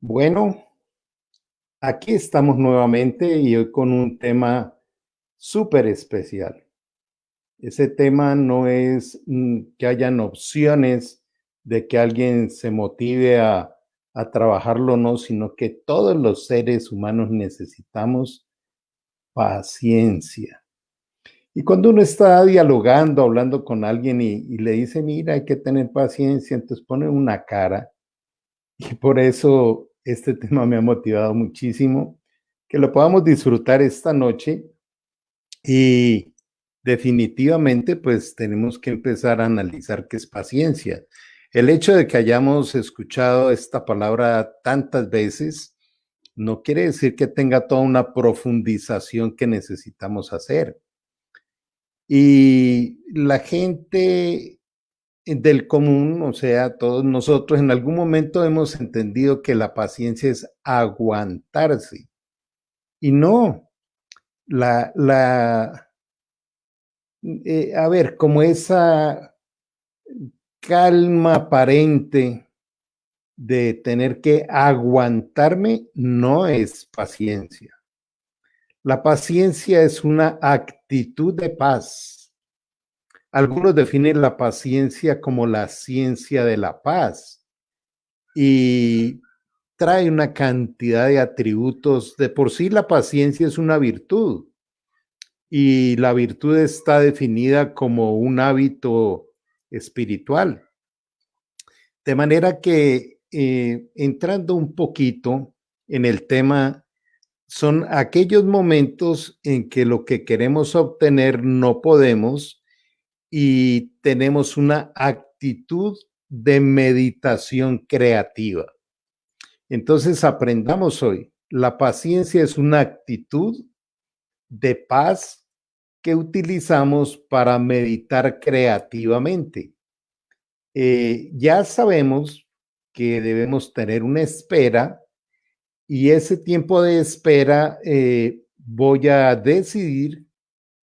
Bueno, aquí estamos nuevamente y hoy con un tema súper especial. Ese tema no es que hayan opciones de que alguien se motive a trabajarlo o no, sino que todos los seres humanos necesitamos paciencia. Y cuando uno está dialogando, hablando con alguien y le dice, mira, hay que tener paciencia, entonces pone una cara. Y por eso este tema me ha motivado muchísimo, que lo podamos disfrutar esta noche y definitivamente pues tenemos que empezar a analizar qué es paciencia. El hecho de que hayamos escuchado esta palabra tantas veces no quiere decir que tenga toda una profundización que necesitamos hacer. Y la gente del común, o sea, todos nosotros en algún momento hemos entendido que la paciencia es aguantarse. Y no, la a ver, como esa calma aparente de tener que aguantarme no es paciencia. La paciencia es una actitud de paz. Algunos definen la paciencia como la ciencia de la paz y trae una cantidad de atributos. De por sí la paciencia es una virtud y la virtud está definida como un hábito espiritual. De manera que entrando un poquito en el tema, son aquellos momentos en que lo que queremos obtener no podemos y tenemos una actitud de meditación creativa. Entonces aprendamos hoy, la paciencia es una actitud de paz que utilizamos para meditar creativamente. Ya sabemos que debemos tener una espera y ese tiempo de espera voy a decidir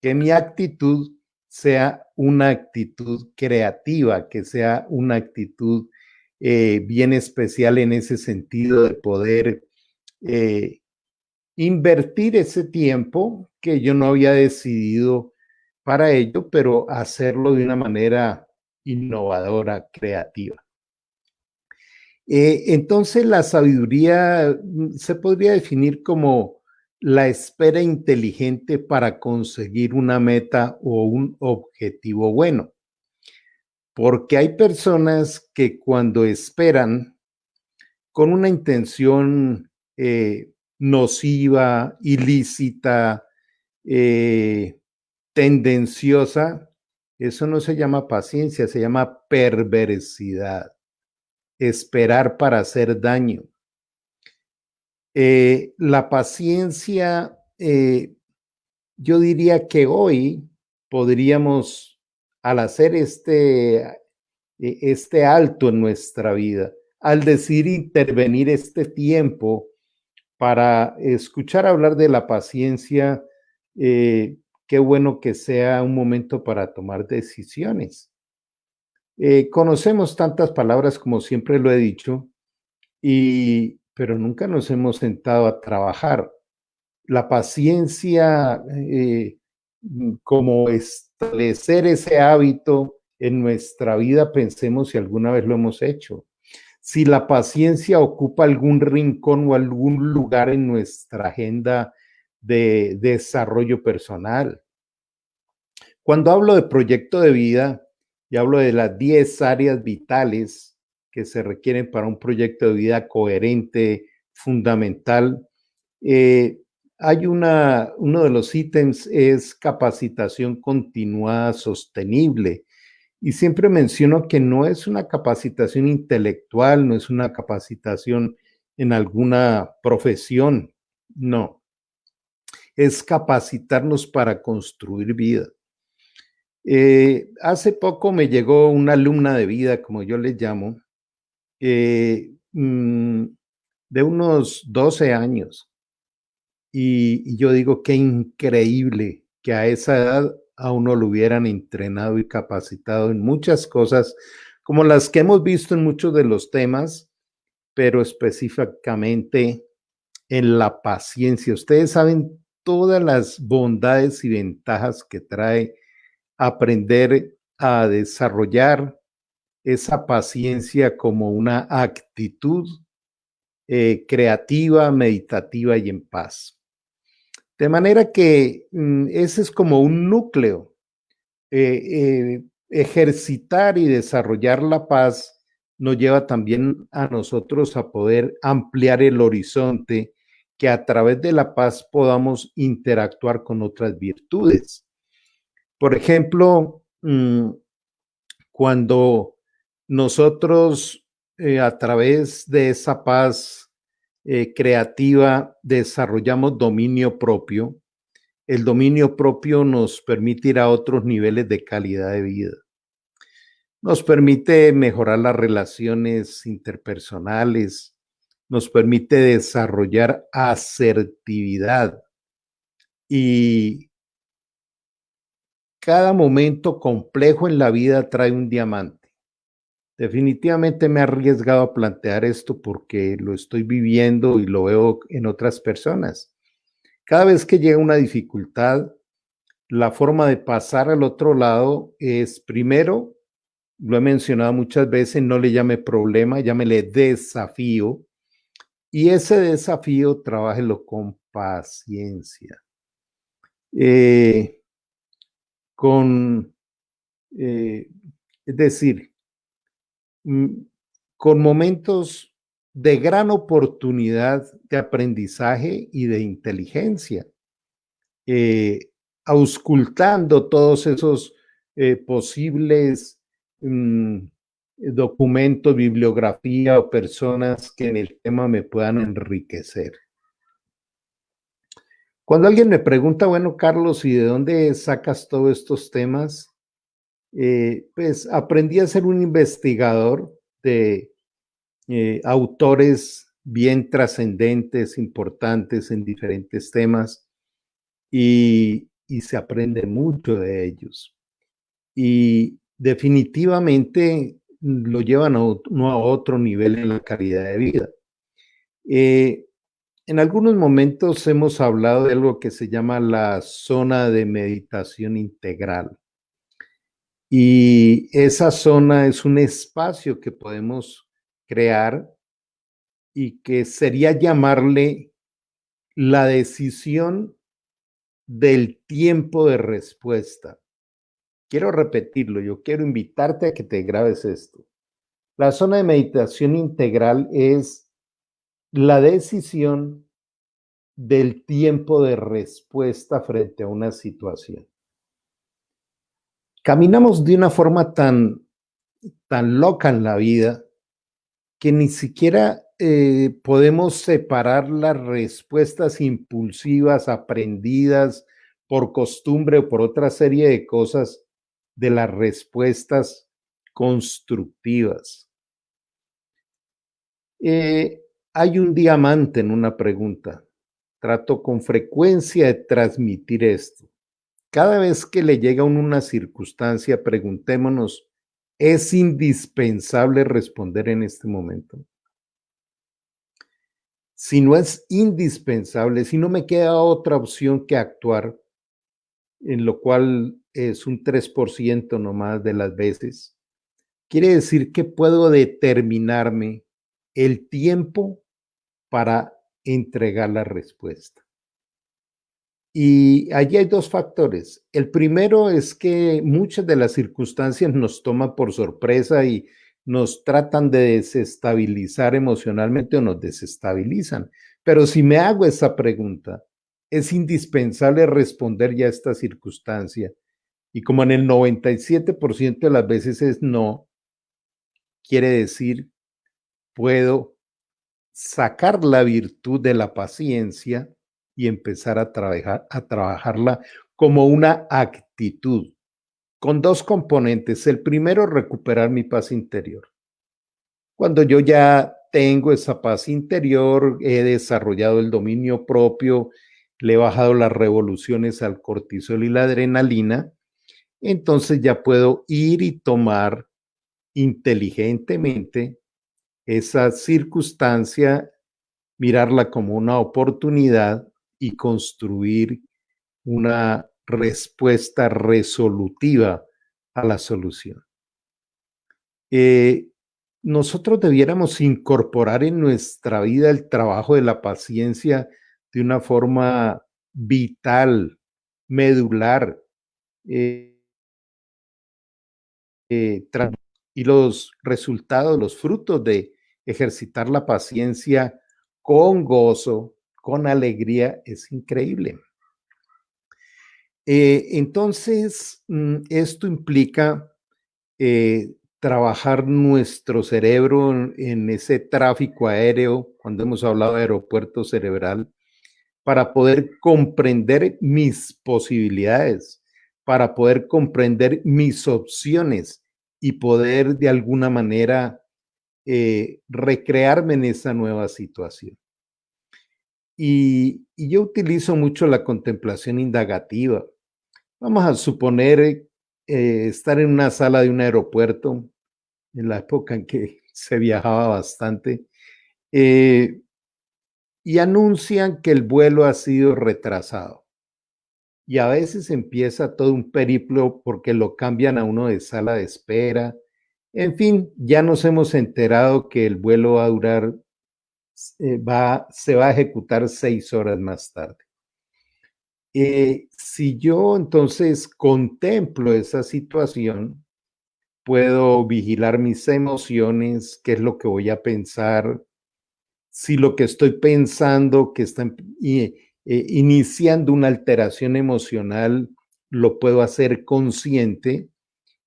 que mi actitud sea una actitud creativa, que sea una actitud bien especial en ese sentido de poder eh, invertir ese tiempo que yo no había decidido para ello, pero hacerlo de una manera innovadora, creativa. Entonces, la sabiduría se podría definir como la espera inteligente para conseguir una meta o un objetivo bueno, porque hay personas que cuando esperan con una intención nociva, ilícita, eh, tendenciosa, eso no se llama paciencia, se llama perversidad, esperar para hacer daño. La paciencia, yo diría que hoy podríamos, al hacer este alto en nuestra vida, al decidir intervenir este tiempo para escuchar hablar de la paciencia, qué bueno que sea un momento para tomar decisiones. Conocemos tantas palabras como siempre lo he dicho, pero nunca nos hemos sentado a trabajar. La paciencia, como establecer ese hábito en nuestra vida, pensemos si alguna vez lo hemos hecho. Si la paciencia ocupa algún rincón o algún lugar en nuestra agenda de desarrollo personal. Cuando hablo de proyecto de vida y hablo de las 10 áreas vitales que se requieren para un proyecto de vida coherente, fundamental, eh, hay uno de los ítems es capacitación continuada sostenible. Y siempre menciono que no es una capacitación intelectual, no es una capacitación en alguna profesión, no, es capacitarnos para construir vida. Hace poco me llegó una alumna de vida, como yo le llamo, eh, mm, de unos 12 años. Y yo digo, qué increíble que a esa edad a uno lo hubieran entrenado y capacitado en muchas cosas, como las que hemos visto en muchos de los temas, pero específicamente en la paciencia. Ustedes saben todas las bondades y ventajas que trae aprender a desarrollar esa paciencia como una actitud creativa, meditativa y en paz. De manera que ese es como un núcleo. Ejercitar y desarrollar la paz nos lleva también a nosotros a poder ampliar el horizonte, que a través de la paz podamos interactuar con otras virtudes. Por ejemplo, cuando nosotros a través de esa paz creativa desarrollamos dominio propio, el dominio propio nos permite ir a otros niveles de calidad de vida. Nos permite mejorar las relaciones interpersonales, nos permite desarrollar asertividad y cada momento complejo en la vida trae un diamante. Definitivamente me he arriesgado a plantear esto porque lo estoy viviendo y lo veo en otras personas. Cada vez que llega una dificultad, la forma de pasar al otro lado es primero, lo he mencionado muchas veces, no le llame problema, llámele desafío. Y ese desafío, trabájelo con paciencia. Eh, con, es decir, con momentos de gran oportunidad de aprendizaje y de inteligencia, auscultando todos esos posibles documentos, bibliografía o personas que en el tema me puedan enriquecer. Cuando alguien me pregunta, bueno, Carlos, ¿y de dónde sacas todos estos temas? Pues aprendí a ser un investigador de autores bien trascendentes, importantes en diferentes temas y se aprende mucho de ellos. Y definitivamente lo llevan a otro nivel en la calidad de vida. En algunos momentos hemos hablado de algo que se llama la zona de meditación integral. Y esa zona es un espacio que podemos crear y que sería llamarle la decisión del tiempo de respuesta. Quiero repetirlo, yo quiero invitarte a que te grabes esto. La zona de meditación integral es la decisión del tiempo de respuesta frente a una situación. Caminamos de una forma tan loca en la vida que ni siquiera podemos separar las respuestas impulsivas aprendidas por costumbre o por otra serie de cosas de las respuestas constructivas. Hay un diamante en una pregunta. Trato con frecuencia de transmitir esto. Cada vez que le llega a uno una circunstancia, preguntémonos, ¿es indispensable responder en este momento? Si no es indispensable, si no me queda otra opción que actuar, en lo cual es un 3% nomás de las veces, quiere decir que puedo determinarme el tiempo para entregar la respuesta. Y allí hay dos factores. El primero es que muchas de las circunstancias nos toman por sorpresa y nos tratan de desestabilizar emocionalmente o nos desestabilizan. Pero si me hago esa pregunta, es indispensable responder ya a esta circunstancia. Y como en el 97% de las veces es no, quiere decir, puedo sacar la virtud de la paciencia y empezar a trabajarla como una actitud con dos componentes. El primero, recuperar mi paz interior. Cuando yo ya tengo esa paz interior, he desarrollado el dominio propio, le he bajado las revoluciones al cortisol y la adrenalina, entonces ya puedo ir y tomar inteligentemente esa circunstancia, mirarla como una oportunidad y construir una respuesta resolutiva a la solución. Nosotros debiéramos incorporar en nuestra vida el trabajo de la paciencia de una forma vital, medular, eh, y los resultados, los frutos de ejercitar la paciencia con gozo, con alegría, es increíble. Entonces, esto implica trabajar nuestro cerebro en ese tráfico aéreo, cuando hemos hablado de aeropuerto cerebral, para poder comprender mis posibilidades, para poder comprender mis opciones y poder de alguna manera recrearme en esa nueva situación. Y yo utilizo mucho la contemplación indagativa. Vamos a suponer estar en una sala de un aeropuerto, en la época en que se viajaba bastante, y anuncian que el vuelo ha sido retrasado. Y a veces empieza todo un periplo porque lo cambian a uno de sala de espera. En fin, ya nos hemos enterado que el vuelo va a durar, se va a ejecutar 6 horas más tarde. Si yo entonces contemplo esa situación, puedo vigilar mis emociones, qué es lo que voy a pensar, si lo que estoy pensando que está iniciando una alteración emocional, lo puedo hacer consciente.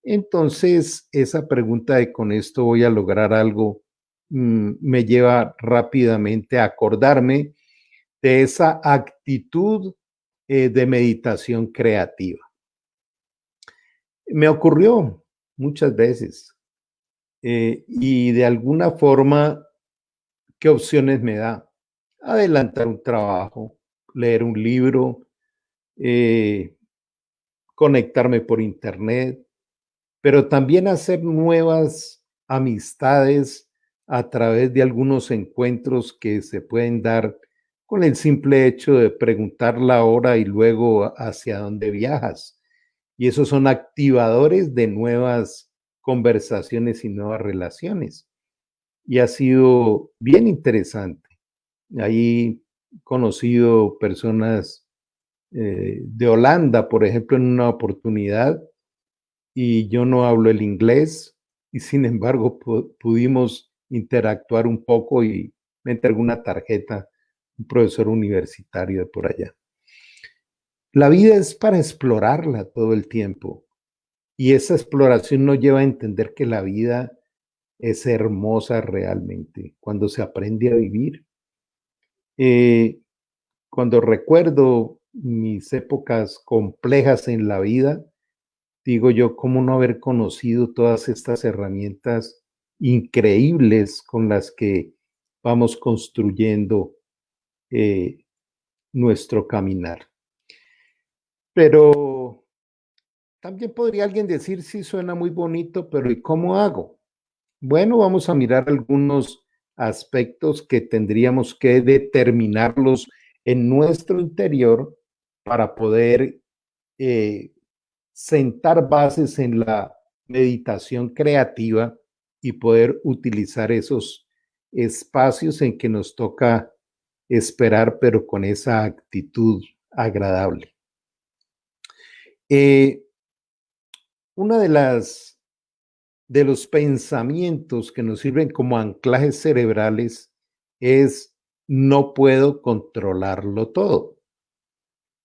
Entonces, esa pregunta de con esto voy a lograr algo, me lleva rápidamente a acordarme de esa actitud de meditación creativa. Me ocurrió muchas veces y de alguna forma, ¿qué opciones me da? Adelantar un trabajo, leer un libro, eh, conectarme por internet, pero también hacer nuevas amistades a través de algunos encuentros que se pueden dar con el simple hecho de preguntar la hora y luego hacia dónde viajas. Y esos son activadores de nuevas conversaciones y nuevas relaciones. Y ha sido bien interesante. Ahí he conocido personas de Holanda, por ejemplo, en una oportunidad, y yo no hablo el inglés, y sin embargo pudimos interactuar un poco y me entregó una tarjeta, un profesor universitario de por allá. La vida es para explorarla todo el tiempo, y esa exploración nos lleva a entender que la vida es hermosa realmente cuando se aprende a vivir. Eh, Cuando recuerdo mis épocas complejas en la vida, digo yo, ¿cómo no haber conocido todas estas herramientas increíbles con las que vamos construyendo eh, nuestro caminar? Pero también podría alguien decir, sí, suena muy bonito, pero ¿y cómo hago? Bueno, vamos a mirar algunos aspectos que tendríamos que determinarlos en nuestro interior para poder eh, sentar bases en la meditación creativa y poder utilizar esos espacios en que nos toca esperar, pero con esa actitud agradable. Eh, una de los pensamientos que nos sirven como anclajes cerebrales es no puedo controlarlo todo.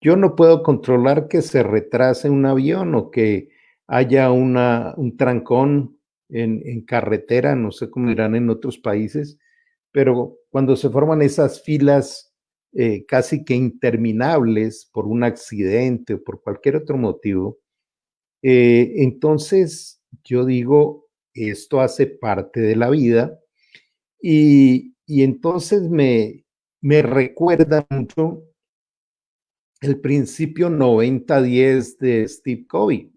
Yo no puedo controlar que se retrase un avión o que haya un trancón en carretera, no sé cómo irán en otros países, pero cuando se forman esas filas casi que interminables por un accidente o por cualquier otro motivo, entonces yo digo, esto hace parte de la vida y entonces me recuerda mucho el principio 90-10 de Steve Covey,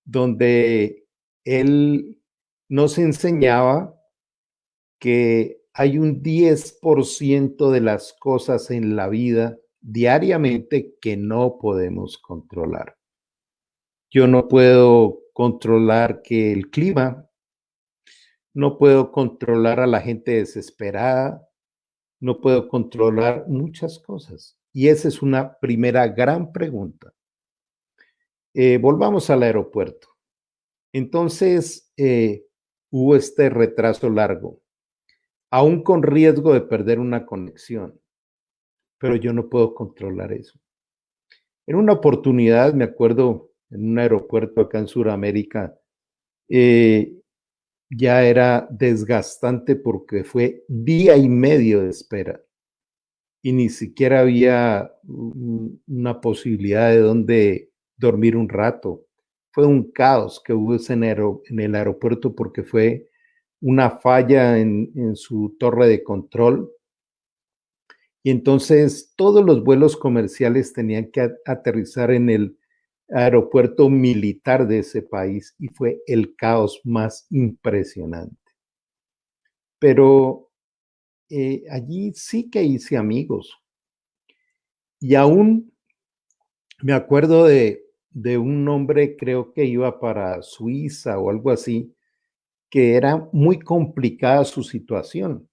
donde él nos enseñaba que hay un 10% de las cosas en la vida diariamente que no podemos controlar. Yo no puedo controlar que el clima, no puedo controlar a la gente desesperada, no puedo controlar muchas cosas. Y esa es una primera gran pregunta. Volvamos al aeropuerto. Entonces, hubo este retraso largo, aún con riesgo de perder una conexión, pero yo no puedo controlar eso. En una oportunidad, me acuerdo, en un aeropuerto acá en Sudamérica, eh, ya era desgastante porque fue día y medio de espera y ni siquiera había una posibilidad de dónde dormir un rato. Fue un caos que hubo en el aeropuerto porque fue una falla en su torre de control y entonces todos los vuelos comerciales tenían que aterrizar en el aeropuerto militar de ese país y fue el caos más impresionante. Pero allí sí que hice amigos y aún me acuerdo de un hombre, creo que iba para Suiza o algo así, que era muy complicada su situación.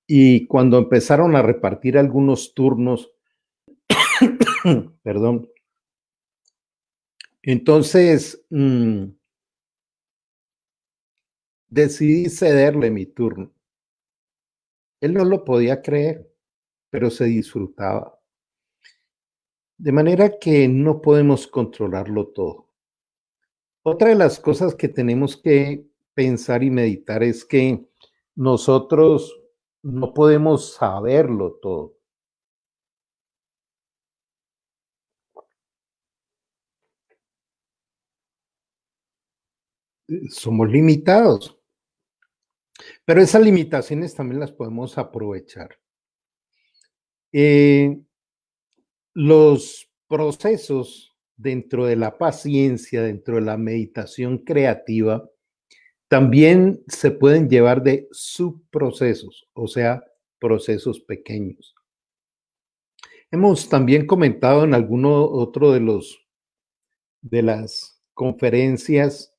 Y cuando empezaron a repartir algunos turnos, perdón, entonces decidí cederle mi turno. Él no lo podía creer, pero se disfrutaba. De manera que no podemos controlarlo todo. Otra de las cosas que tenemos que pensar y meditar es que nosotros no podemos saberlo todo. Somos limitados, pero esas limitaciones también las podemos aprovechar. Eh, los procesos dentro de la paciencia, dentro de la meditación creativa, también se pueden llevar de subprocesos, o sea, procesos pequeños. Hemos también comentado en alguno otro de las conferencias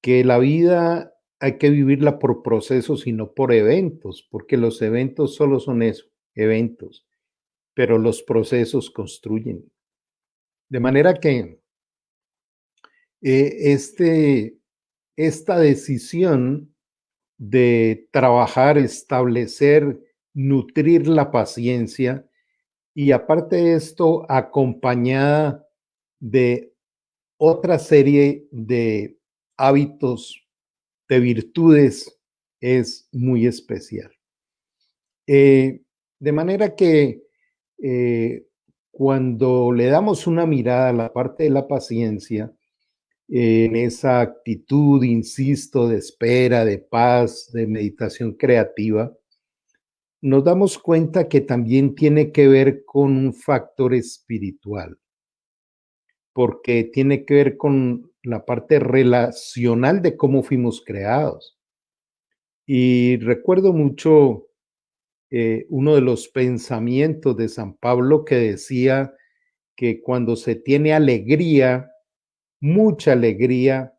que la vida hay que vivirla por procesos y no por eventos, porque los eventos solo son eso, eventos, pero los procesos construyen. De manera que esta decisión de trabajar, establecer, nutrir la paciencia y aparte de esto, acompañada de otra serie de hábitos, de virtudes, es muy especial. De manera que eh, cuando le damos una mirada a la parte de la paciencia, en esa actitud, insisto, de espera, de paz, de meditación creativa, nos damos cuenta que también tiene que ver con un factor espiritual, porque tiene que ver con la parte relacional de cómo fuimos creados. Y recuerdo mucho uno de los pensamientos de San Pablo que decía que cuando se tiene alegría, mucha alegría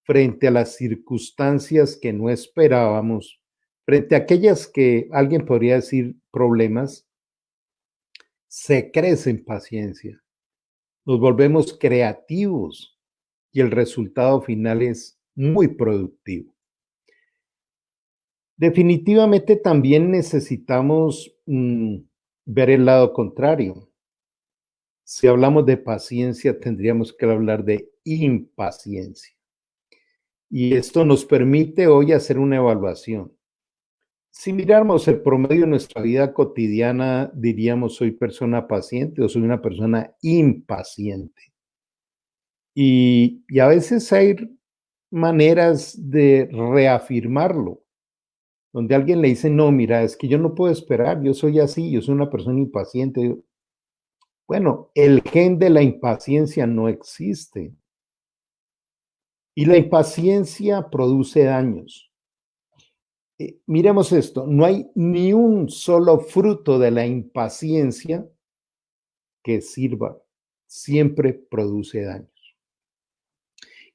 frente a las circunstancias que no esperábamos, frente a aquellas que alguien podría decir problemas, se crece en paciencia, nos volvemos creativos y el resultado final es muy productivo. Definitivamente también necesitamos ver el lado contrario. Si hablamos de paciencia, tendríamos que hablar de impaciencia. Y esto nos permite hoy hacer una evaluación. Si miramos el promedio de nuestra vida cotidiana, diríamos soy persona paciente o soy una persona impaciente. Y a veces hay maneras de reafirmarlo, donde alguien le dice, no, mira, es que yo no puedo esperar, yo soy así, yo soy una persona impaciente. Bueno, el gen de la impaciencia no existe y la impaciencia produce daños. Miremos esto, no hay ni un solo fruto de la impaciencia que sirva, siempre produce daños.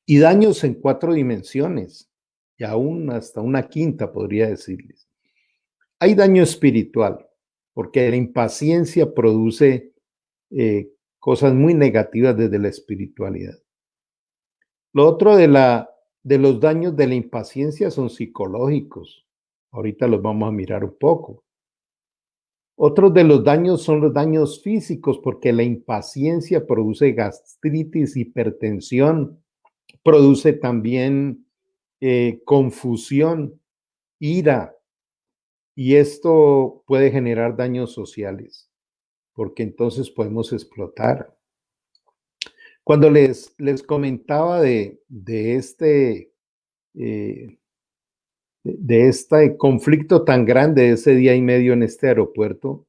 Y daños en 4 dimensiones, y aún hasta una quinta podría decirles. Hay daño espiritual, porque la impaciencia produce cosas muy negativas desde la espiritualidad. Lo otro de los daños de la impaciencia son psicológicos. Ahorita los vamos a mirar un poco. Otros de los daños son los daños físicos, porque la impaciencia produce gastritis, hipertensión, produce también confusión, ira, y esto puede generar daños sociales, porque entonces podemos explotar. Cuando les comentaba eh, de este conflicto tan grande de ese día y medio en este aeropuerto,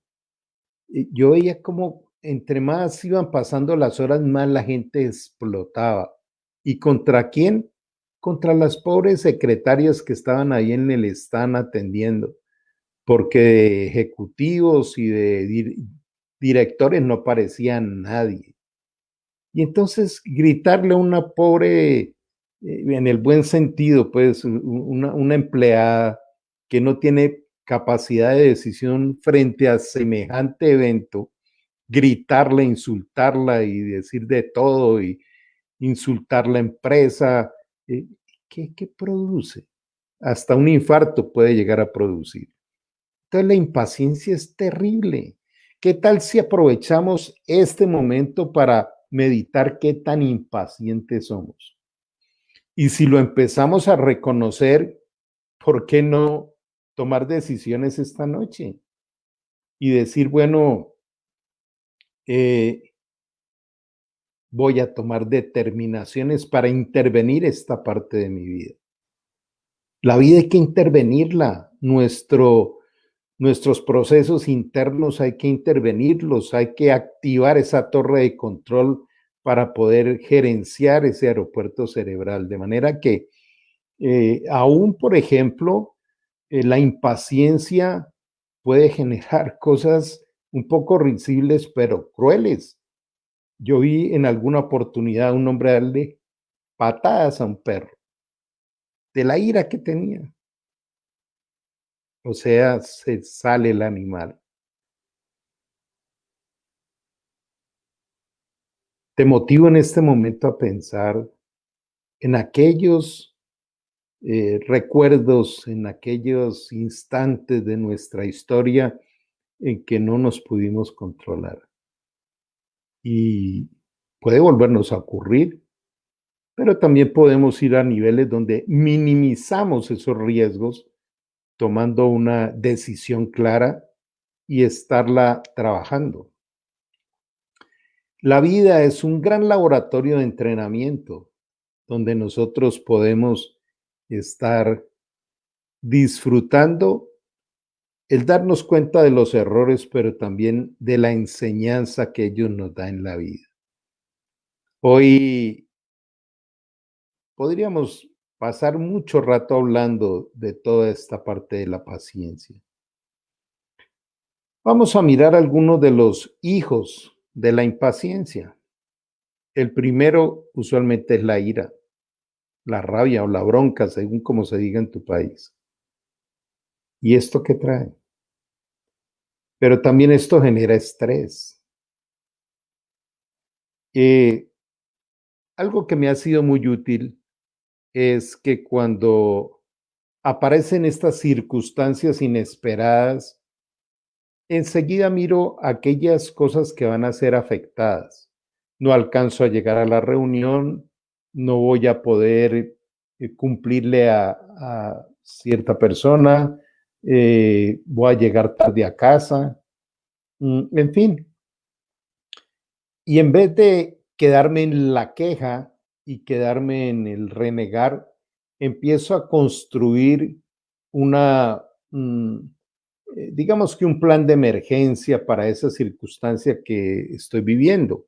yo veía como entre más iban pasando las horas, más la gente explotaba. ¿Y contra quién? Contra las pobres secretarias que estaban ahí en el stand atendiendo, porque de ejecutivos y de directores no aparecía nadie. Y entonces gritarle a una pobre, en el buen sentido, pues una empleada que no tiene capacidad de decisión frente a semejante evento, gritarle, insultarla y decir de todo y insultar la empresa, eh, ¿qué produce? Hasta un infarto puede llegar a producir. Entonces la impaciencia es terrible. ¿Qué tal si aprovechamos este momento para meditar qué tan impacientes somos? Y si lo empezamos a reconocer, ¿por qué no tomar decisiones esta noche? Y decir, bueno, eh, voy a tomar determinaciones para intervenir esta parte de mi vida. La vida hay que intervenirla. Nuestros procesos internos hay que intervenirlos, hay que activar esa torre de control para poder gerenciar ese aeropuerto cerebral. De manera que aún, por ejemplo, la impaciencia puede generar cosas un poco risibles, pero crueles. Yo vi en alguna oportunidad a un hombre darle patadas a un perro, de la ira que tenía. O sea, se sale el animal. Te motivo en este momento a pensar en aquellos recuerdos, en aquellos instantes de nuestra historia en que no nos pudimos controlar. Y puede volvernos a ocurrir, pero también podemos ir a niveles donde minimizamos esos riesgos tomando una decisión clara y estarla trabajando. La vida es un gran laboratorio de entrenamiento donde nosotros podemos estar disfrutando el darnos cuenta de los errores, pero también de la enseñanza que ellos nos dan en la vida. Hoy podríamos pasar mucho rato hablando de toda esta parte de la paciencia. Vamos a mirar algunos de los hijos de la impaciencia. El primero usualmente es la ira, la rabia o la bronca, según como se diga en tu país. ¿Y esto qué trae? Pero también esto genera estrés. Eh, Algo que me ha sido muy útil es que cuando aparecen estas circunstancias inesperadas, enseguida miro aquellas cosas que van a ser afectadas. No alcanzo a llegar a la reunión, no voy a poder cumplirle a cierta persona, voy a llegar tarde a casa, en fin. Y en vez de quedarme en la queja y quedarme en el renegar, empiezo a construir una, digamos que un plan de emergencia para esa circunstancia que estoy viviendo.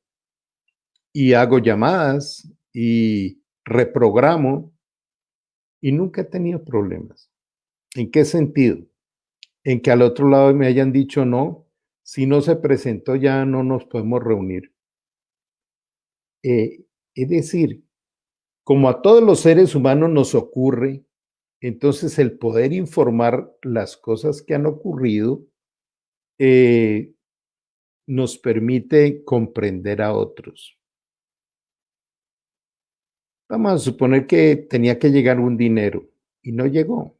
Y hago llamadas y reprogramo y nunca he tenido problemas. ¿En qué sentido? En que al otro lado me hayan dicho no, si no se presentó ya no nos podemos reunir. Es decir, como a todos los seres humanos nos ocurre, entonces el poder informar las cosas que han ocurrido eh, nos permite comprender a otros. Vamos a suponer que tenía que llegar un dinero y no llegó.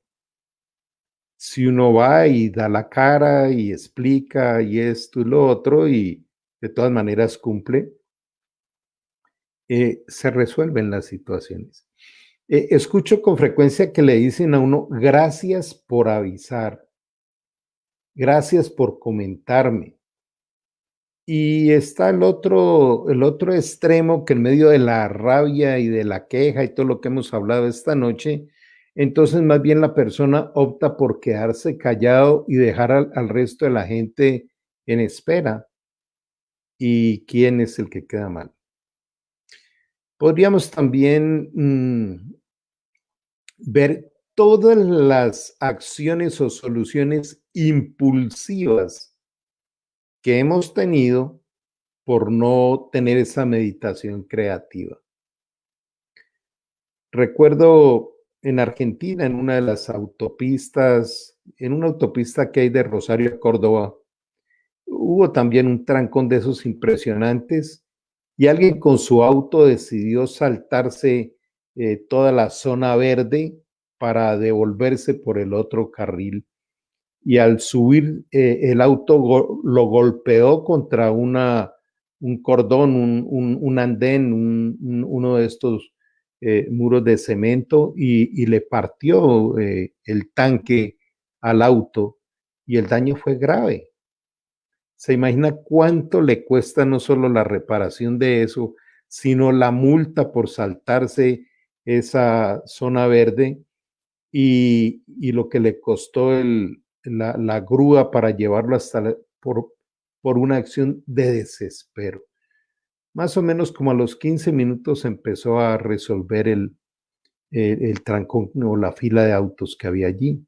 Si uno va y da la cara y explica y esto y lo otro y de todas maneras cumple, se resuelven las situaciones. Escucho con frecuencia que le dicen a uno, gracias por avisar, gracias por comentarme. Y está el otro extremo que en medio de la rabia y de la queja y todo lo que hemos hablado esta noche, entonces más bien la persona opta por quedarse callado y dejar al resto de la gente en espera. ¿Y quién es el que queda mal? Podríamos también ver todas las acciones o soluciones impulsivas que hemos tenido por no tener esa meditación creativa. Recuerdo en Argentina, en una de las autopistas, en una autopista que hay de Rosario a Córdoba, hubo también un trancón de esos impresionantes y alguien con su auto decidió saltarse toda la zona verde para devolverse por el otro carril y al subir el auto lo golpeó contra un cordón, un andén, uno de estos muros de cemento y le partió el tanque al auto y el daño fue grave. ¿Se imagina cuánto le cuesta no solo la reparación de eso, sino la multa por saltarse esa zona verde y lo que le costó la grúa para llevarlo por una acción de desespero? Más o menos como a los 15 minutos empezó a resolver el trancón o la fila de autos que había allí.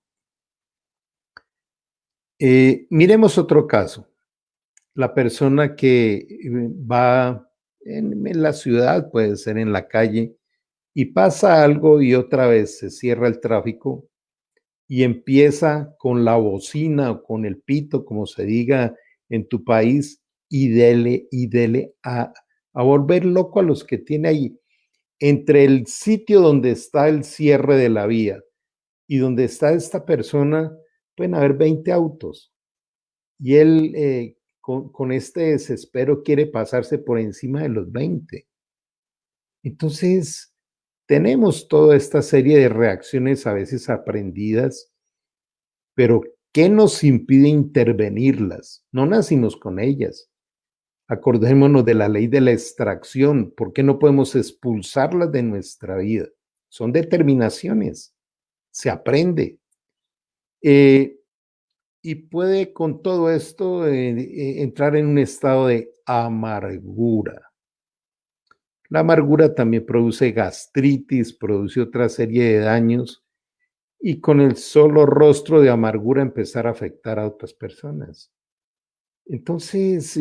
Miremos otro caso. La persona que va en la ciudad, puede ser en la calle, y pasa algo y otra vez se cierra el tráfico y empieza con la bocina o con el pito, como se diga en tu país, y dele a volver loco a los que tiene ahí. Entre el sitio donde está el cierre de la vía y donde está esta persona, pueden haber 20 autos. Y él con este desespero quiere pasarse por encima de los 20. Entonces, tenemos toda esta serie de reacciones a veces aprendidas, pero ¿qué nos impide intervenirlas? No nacimos con ellas. Acordémonos de la ley de la extracción. ¿Por qué no podemos expulsarlas de nuestra vida? Son determinaciones. Se aprende. Eh, y puede con todo esto entrar en un estado de amargura. La amargura también produce gastritis, produce otra serie de daños y con el solo rostro de amargura empezar a afectar a otras personas. Entonces,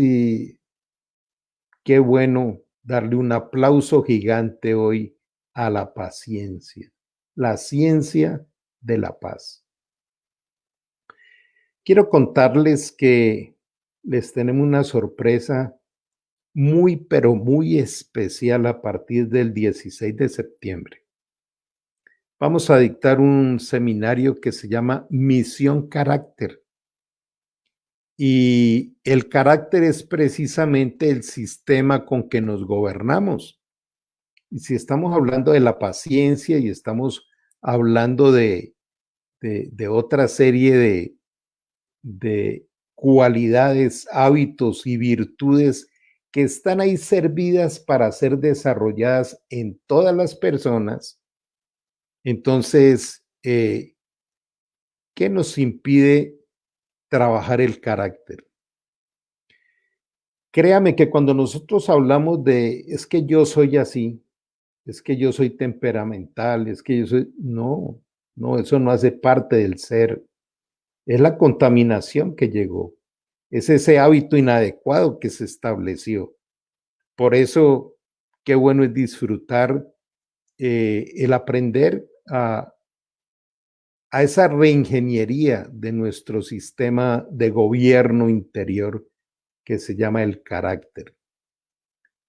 qué bueno darle un aplauso gigante hoy a la paciencia, la ciencia de la paz. Quiero contarles que les tenemos una sorpresa muy, pero muy especial a partir del 16 de septiembre. Vamos a dictar un seminario que se llama Misión Carácter. Y el carácter es precisamente el sistema con que nos gobernamos. Y si estamos hablando de la paciencia y estamos hablando de otra serie de cualidades, hábitos y virtudes que están ahí servidas para ser desarrolladas en todas las personas, entonces, ¿qué nos impide trabajar el carácter? Créame que cuando nosotros hablamos de, es que yo soy así, es que yo soy temperamental, es que yo soy, no. No, eso no hace parte del ser. Es la contaminación que llegó. Es ese hábito inadecuado que se estableció. Por eso, qué bueno es disfrutar el aprender a esa reingeniería de nuestro sistema de gobierno interior que se llama el carácter.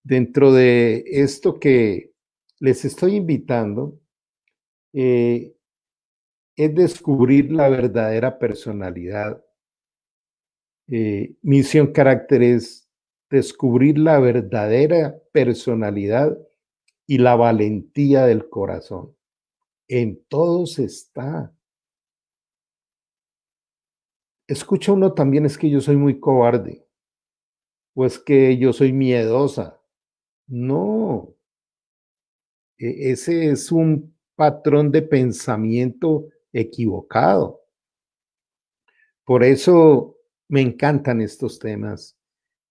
Dentro de esto que les estoy invitando, eh, es descubrir la verdadera personalidad. Misión Carácter es descubrir la verdadera personalidad y la valentía del corazón. En todos está. Escucha uno también, es que yo soy muy cobarde o es que yo soy miedosa. No, ese es un patrón de pensamiento equivocado. Por eso me encantan estos temas.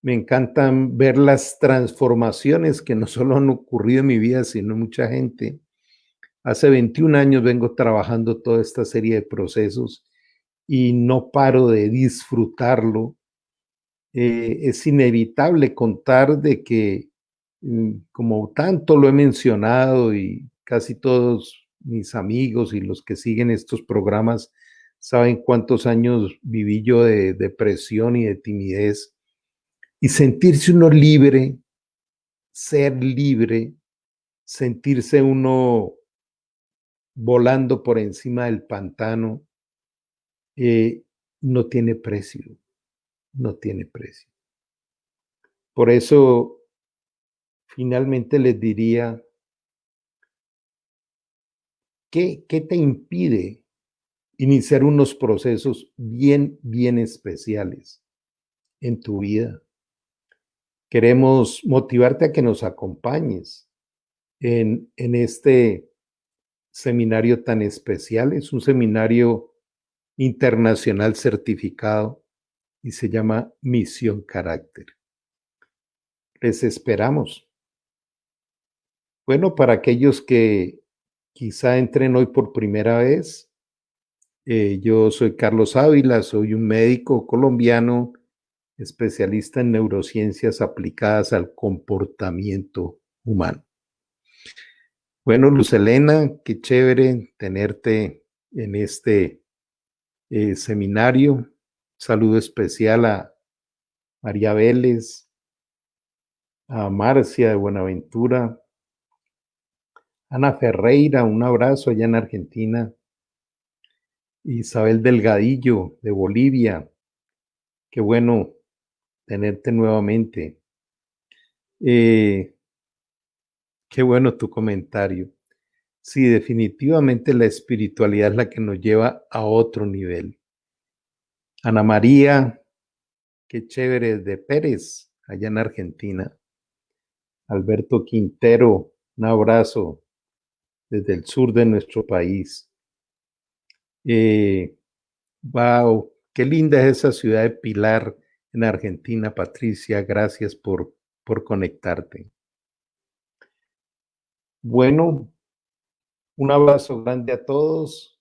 Me encantan ver las transformaciones que no solo han ocurrido en mi vida, sino en mucha gente. Hace 21 años vengo trabajando toda esta serie de procesos y no paro de disfrutarlo. Es inevitable contar de que, como tanto lo he mencionado y casi todos mis amigos y los que siguen estos programas saben cuántos años viví yo de depresión y de timidez, y sentirse uno libre, ser libre, sentirse uno volando por encima del pantano, eh, no tiene precio, no tiene precio. Por eso, finalmente les diría, ¿qué te impide iniciar unos procesos bien especiales en tu vida? Queremos motivarte a que nos acompañes en este seminario tan especial. Es un seminario internacional certificado y se llama Misión Carácter. Les esperamos. Bueno, para aquellos que quizá entren hoy por primera vez, yo soy Carlos Ávila, soy un médico colombiano especialista en neurociencias aplicadas al comportamiento humano. Bueno, Luz Helena, qué chévere tenerte en este seminario. Saludo especial a María Vélez, a Marcia de Buenaventura, Ana Ferreira, un abrazo allá en Argentina, Isabel Delgadillo de Bolivia, qué bueno tenerte nuevamente. Qué bueno tu comentario. Sí, definitivamente la espiritualidad es la que nos lleva a otro nivel. Ana María, qué chévere, de Pérez, allá en Argentina. Alberto Quintero, un abrazo desde el sur de nuestro país. Wow, qué linda es esa ciudad de Pilar en Argentina, Patricia. Gracias por conectarte. Bueno, un abrazo grande a todos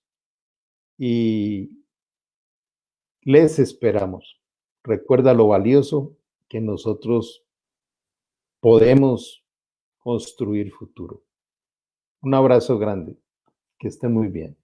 y les esperamos. Recuerda lo valioso que nosotros podemos construir futuro. Un abrazo grande. Que estén muy bien.